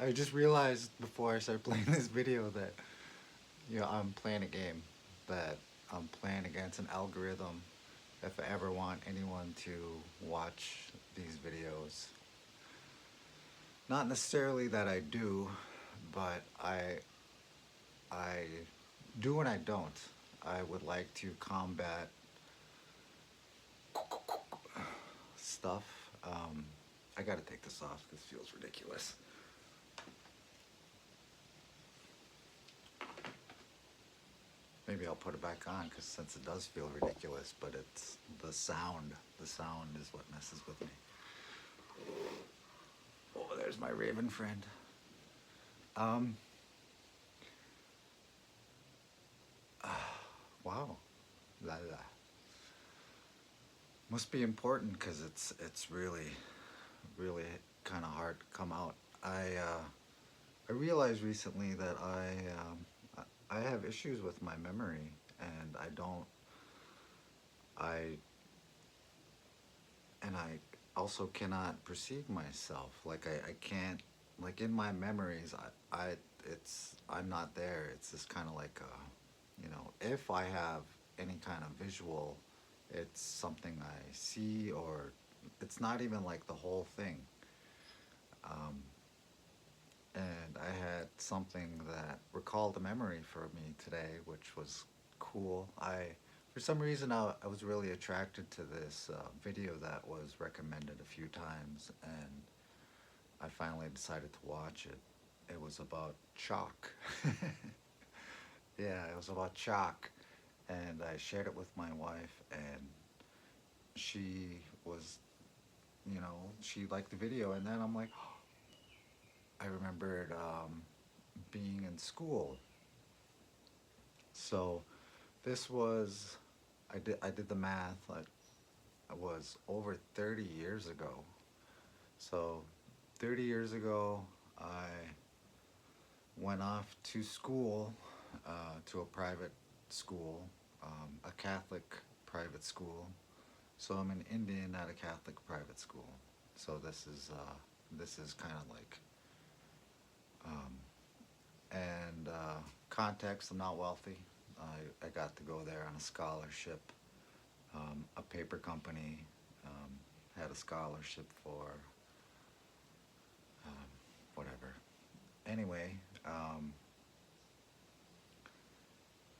I just realized before I started playing this video that I'm playing a game, that I'm playing against an algorithm. If I ever want anyone to watch these videos, not necessarily that I do, but I do and I don't. I would like to combat stuff. I gotta take this off. This feels ridiculous. Maybe I'll put it back on because since it does feel ridiculous, but it's the sound. The sound is what messes with me. Oh, there's my raven friend. Um, wow. La, la. Must be important because it's really kind of hard to come out. I realized recently that I have issues with my memory, and I I also cannot perceive myself. Like I can't, like in my memories, I'm not there. It's just kind of like if I have any kind of visual, it's something I see, or it's not even like the whole thing. Um, and I had something that recalled a memory for me today, which was cool. For some reason, I was really attracted to this video that was recommended a few times, and I finally decided to watch it. It was about chalk. Yeah, it was about chalk, and I shared it with my wife, and she was, she liked the video, and then I'm like, I remembered being in school. So this was, I did the math. Like, it was over 30 years ago. So 30 years ago, I went off to school, to a private school, a Catholic private school. So I'm an Indian at a Catholic private school. So this is kind of like, um, and context. I'm not wealthy. I got to go there on a scholarship. A paper company um, had a scholarship for um, whatever. Anyway,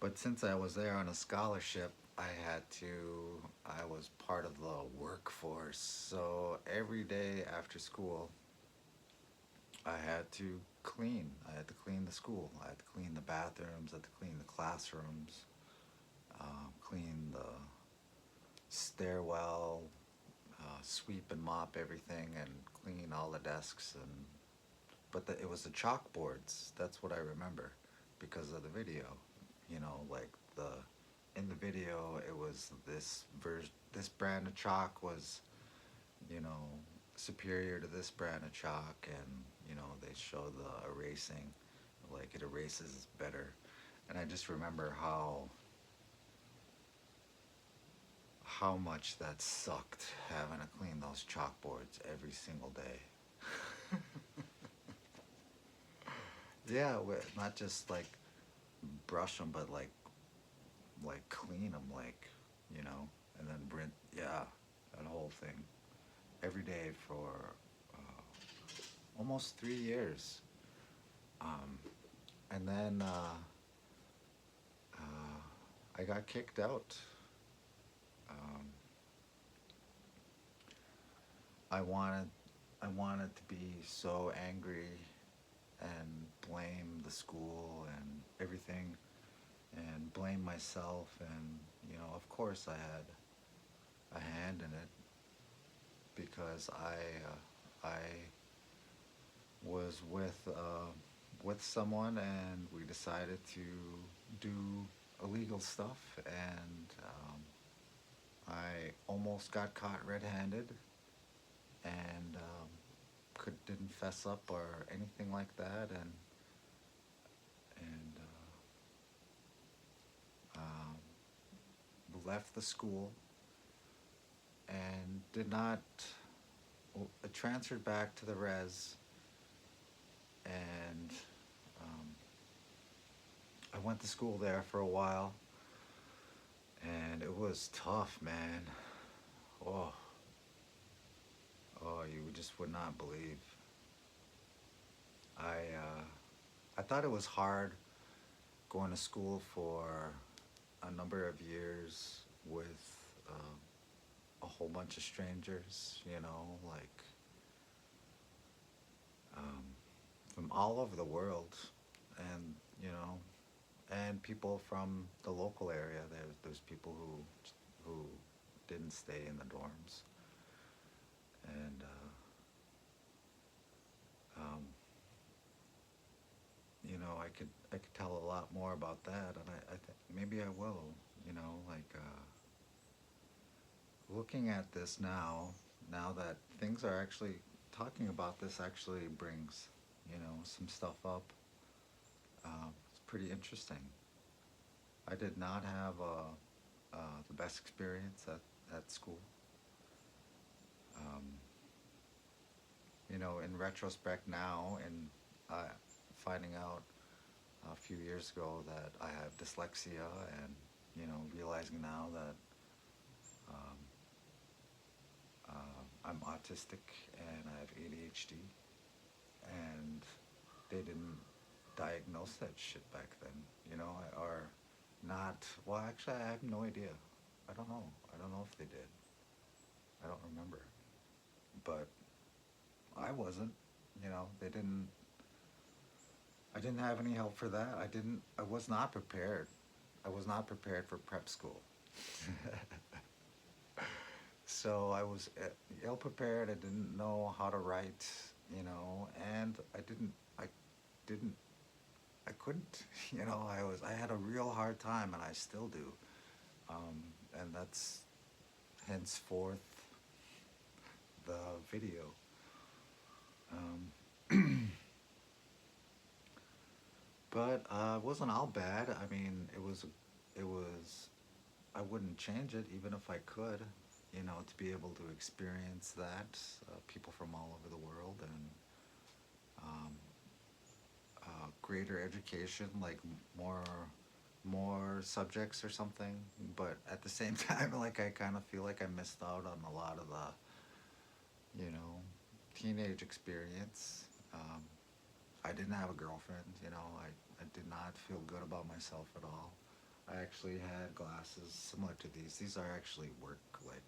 but since I was there on a scholarship, I was part of the workforce. So every day after school, I had to clean. I had to clean the school. I had to clean the bathrooms. I had to clean the classrooms, clean the stairwell, sweep and mop everything, and clean all the desks. It was the chalkboards. That's what I remember because of the video. Like the in the video, it was this brand of chalk was, you know, superior to this brand of chalk, and they show the erasing, like it erases better. And I just remember how much that sucked having to clean those chalkboards every single day. Yeah, not just like brush them, but like clean them, like and then rinse. Yeah, that whole thing every day for almost 3 years. Um, and then I got kicked out. Um, I wanted I wanted to be so angry and blame the school and everything and blame myself, and of course I had a hand in it because I was with someone, and we decided to do illegal stuff, and I almost got caught red-handed, and didn't fess up or anything like that, and left the school and did not transferred back to the res, and um, I went to school there for a while, and it was tough, man. Oh, oh, you just would not believe. I thought it was hard going to school for a number of years with a whole bunch of strangers, like um, from all over the world, and you know, and people from the local area. There's people who didn't stay in the dorms, and um, I could tell a lot more about that, and I think maybe I will. Like looking at this now that things are actually talking about this actually brings some stuff up. It's pretty interesting. I did not have the best experience at school. Um, in retrospect now, and finding out a few years ago that I have dyslexia, and realizing now that um, I'm autistic and I have ADHD, and they didn't diagnose that shit back then, or not. Well, actually, I have no idea. I don't know. I don't know if they did. I don't remember. But I wasn't. They didn't. I didn't have any help for that. I didn't. I was not prepared. I was not prepared for prep school. So I was ill prepared. I didn't know how to write, and didn't, I couldn't, I had a real hard time, and I still do. And that's henceforth the video. But it wasn't all bad. I mean, it was, I wouldn't change it even if I could, to be able to experience that, people from all over the world, and um, greater education, like more subjects or something. But at the same time, like I kind of feel like I missed out on a lot of the, teenage experience. Um, I didn't have a girlfriend, I did not feel good about myself at all. I actually had glasses similar to these. These are actually work, like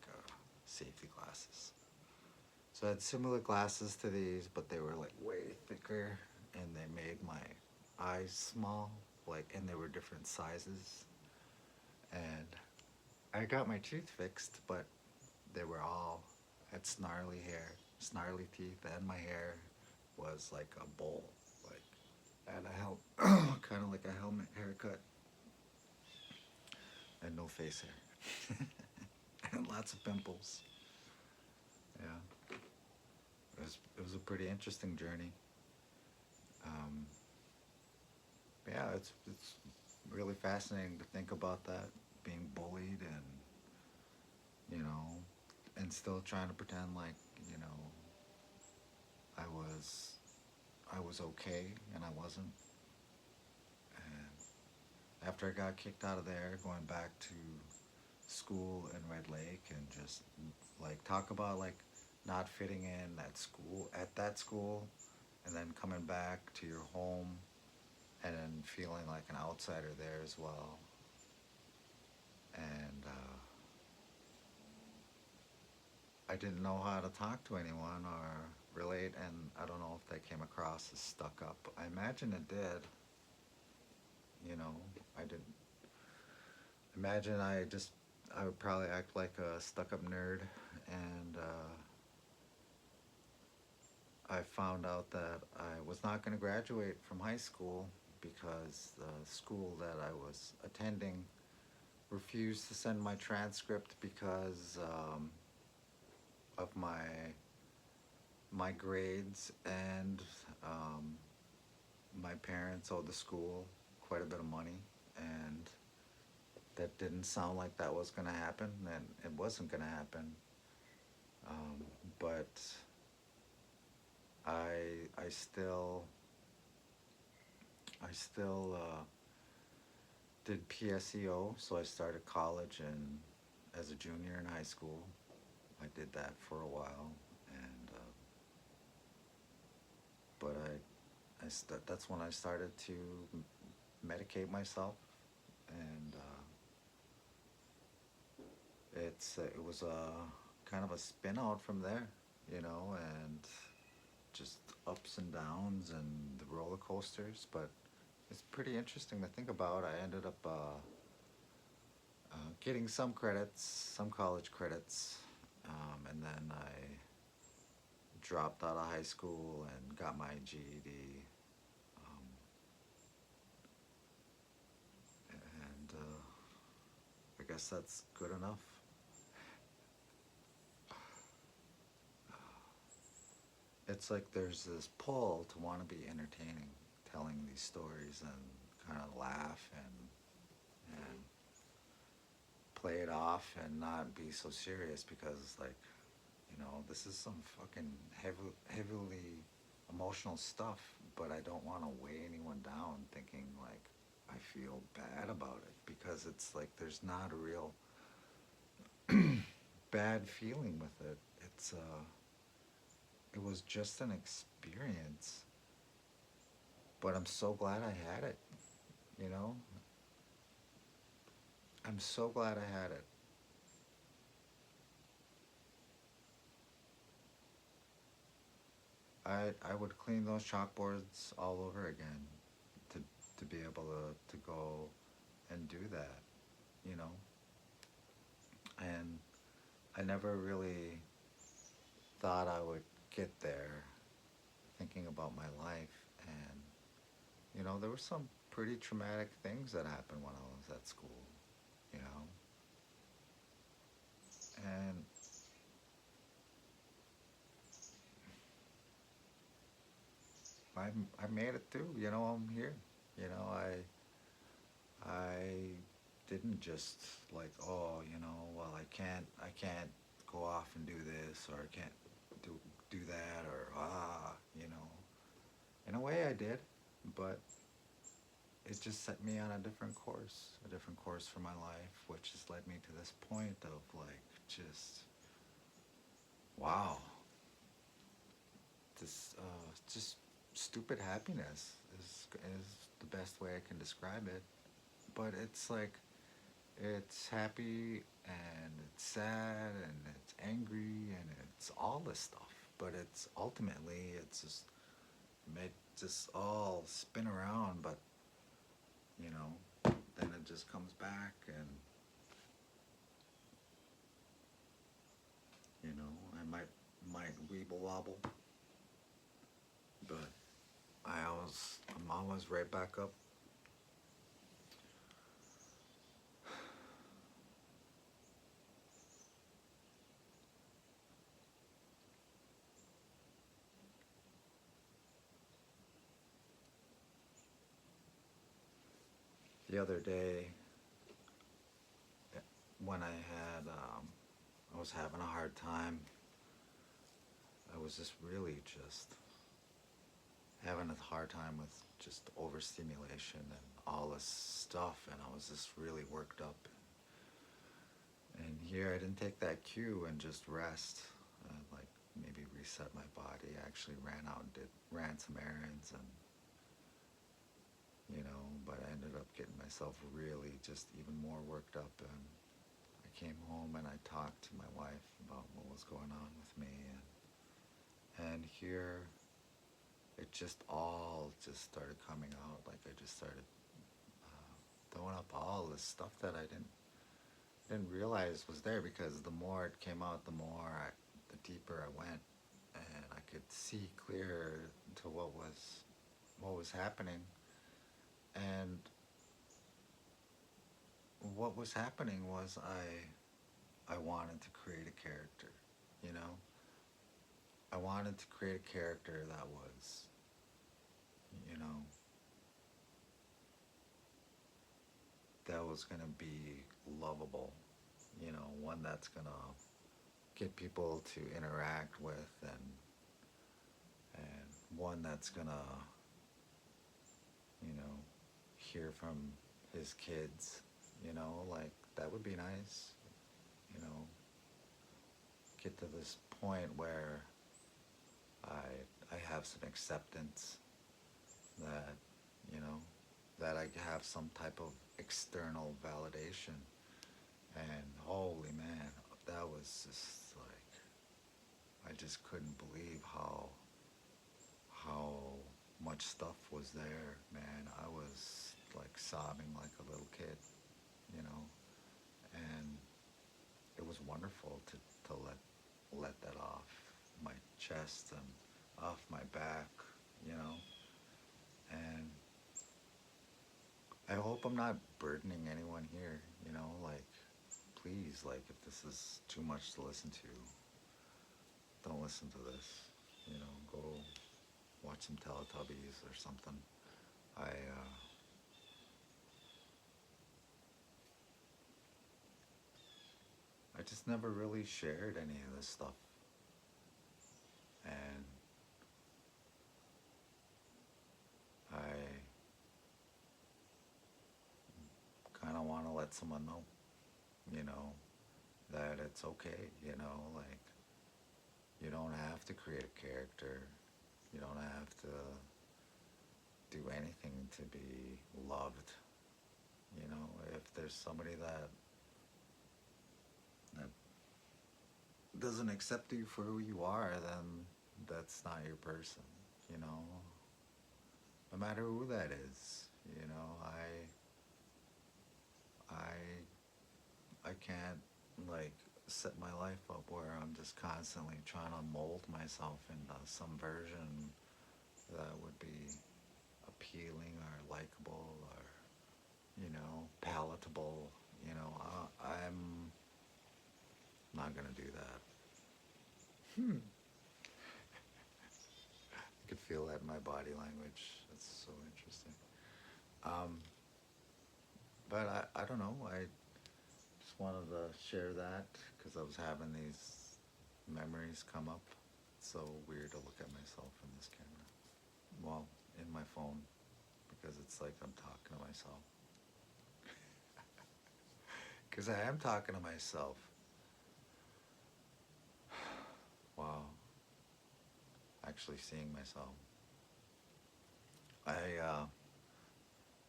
safety glasses. So I had similar glasses to these, but they were like way thicker, and they made my eyes small, like, and they were different sizes. And I got my teeth fixed, but they were all had snarly hair, snarly teeth, and my hair was like a bowl, like, and a kind of like a helmet haircut, and no face hair, and lots of pimples. Yeah, it was a pretty interesting journey. Um, yeah, it's really fascinating to think about that, being bullied, and you know, and still trying to pretend like you know I was I was okay, and I wasn't. And after I got kicked out of there, going back to school in Red Lake, and just like talk about like not fitting in at that school, and then coming back to your home, and then feeling like an outsider there as well. And I didn't know how to talk to anyone or relate, and I don't know if that came across as stuck up. I imagine it did. I didn't imagine I would probably act like a stuck up nerd, and I found out that I was not going to graduate from high school because the school that I was attending refused to send my transcript because of my grades, and um, my parents owed the school quite a bit of money, and that didn't sound like that was going to happen, and it wasn't going to happen. But I still I still did PSEO, so I started college and as a junior in high school. I did that for a while, and but that's when I started to medicate myself, and it was a kind of a spin out from there, you know, and just ups and downs and the roller coasters. But it's pretty interesting to think about. I ended up getting some credits, some college credits, and then I dropped out of high school and got my GED. Um, and I guess that's good enough. It's like there's this pull to want to be entertaining, telling these stories and kind of laugh and play it off and not be so serious because like, you know, this is some fucking heavily emotional stuff, but I don't want to weigh anyone down thinking like I feel bad about it because it's like there's not a real bad feeling with it. It was just an experience, but I'm so glad I had it, you know? I'm so glad I had it. I would clean those chalkboards all over again to to be able to go and do that, you know? And I never really thought I would get there thinking about my life. And, you know, there were some pretty traumatic things that happened when I was at school, you know? And I, I made it through, you know, I'm here. You know, I didn't just like, oh, you know, well, I can't go off and do this, or I can't do do that, or you know. In a way, I did, but it just set me on a different course for my life, which has led me to this point of like just wow, this just stupid happiness is the best way I can describe it. But it's like it's happy and it's sad and it's angry and it's all this stuff. But it's ultimately it's just made just all spin around. But you know, then it just comes back and you know I might weeble wobble, but I'm always right back up. The other day when I was having a hard time. I was just really just having a hard time with just overstimulation and all this stuff, and I was just really worked up. And here I didn't take that cue and just rest, like maybe reset my body. I actually ran some errands, and you know, but I ended up getting myself really just even more worked up. And I came home and I talked to my wife about what was going on with me, and here it just all just started coming out. Like I just started throwing up all this stuff that I didn't realize was there, because the more it came out, the deeper I went, and I could see clearer to what was happening. And what was happening was I wanted to create a character, you know. I wanted to create a character that was, you know, that was gonna be lovable, you know, one that's gonna get people to interact with, and one that's gonna you know, hear from his kids, like that would be nice, you know, get to this point where I have some acceptance that, you know, that I have some type of external validation. And holy man, that was just like, I just couldn't believe how much stuff was there, man. I was like sobbing like a little kid, you know, and it was wonderful to let that off my chest and off my back, you know. And I hope I'm not burdening anyone here, like please, like if this is too much to listen to, don't listen to this. Go watch some Teletubbies or something. I just never really shared any of this stuff, and I kind of want to let someone know, you know, that it's okay, like you don't have to create a character, you don't have to do anything to be loved. If there's somebody that doesn't accept you for who you are, then that's not your person, you know. No matter who that is, I can't like set my life up where I'm just constantly trying to mold myself into some version that would be appealing or likable or palatable. I'm not gonna do that. I could feel that in my body language. That's so interesting. Um, but I don't know. I just wanted to share that because I was having these memories come up. It's so weird to look at myself in this camera. Well, in my phone, because it's like I'm talking to myself. Because I am talking to myself. Wow. Actually seeing myself. I,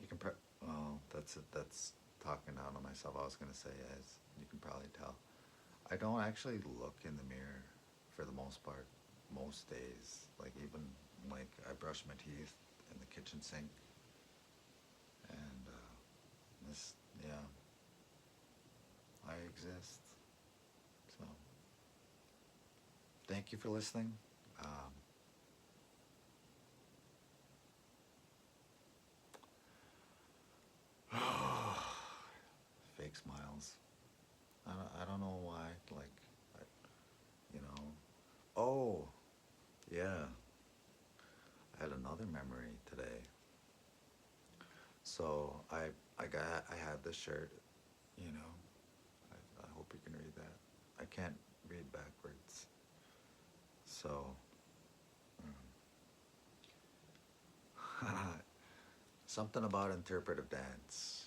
you can, well, that's it. That's talking down to myself. I was going to say, as you can probably tell, I don't actually look in the mirror for the most part, most days. Like, even, like, I brush my teeth in the kitchen sink. And, this, yeah, I exist. So, thank you for listening. Um, Fake smiles. I don't know why. Like, I, you know. Oh, yeah. I had another memory today. So I had this shirt. You know. I hope you can read that. I can't read backwards. So, something about interpretive dance.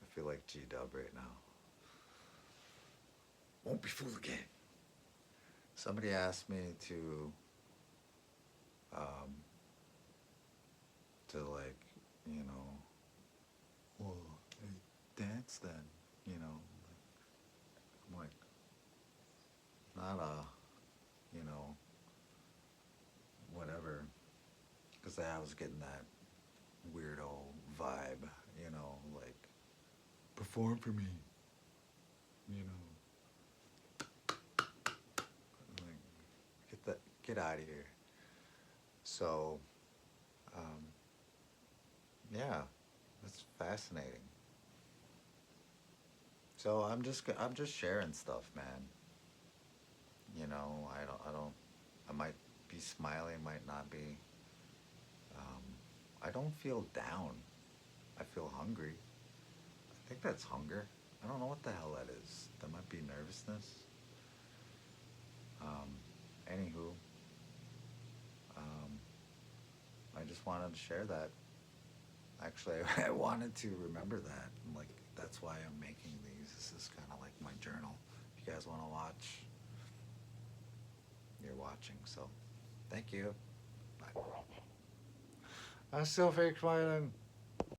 I feel like G-Dub right now. Won't be fooled again. Somebody asked me um, to like, you know, well, hey, dance then, you know. I'm like, not you know, whatever, because I was getting that weirdo vibe, like, perform for me, you know, like, get out of here. So, um, yeah, that's fascinating. So I'm just sharing stuff, man. I might be smiling, might not be. Um, I don't feel down. I feel hungry. I think that's hunger. I don't know what the hell that is. That might be nervousness. Um, Anywho, um, I just wanted to share that. Actually, I wanted to remember that. And, like, that's why I'm making these. This is kind of like my journal. If you guys want to watch, you're watching. So, thank you. Bye. I'm still fake smiling.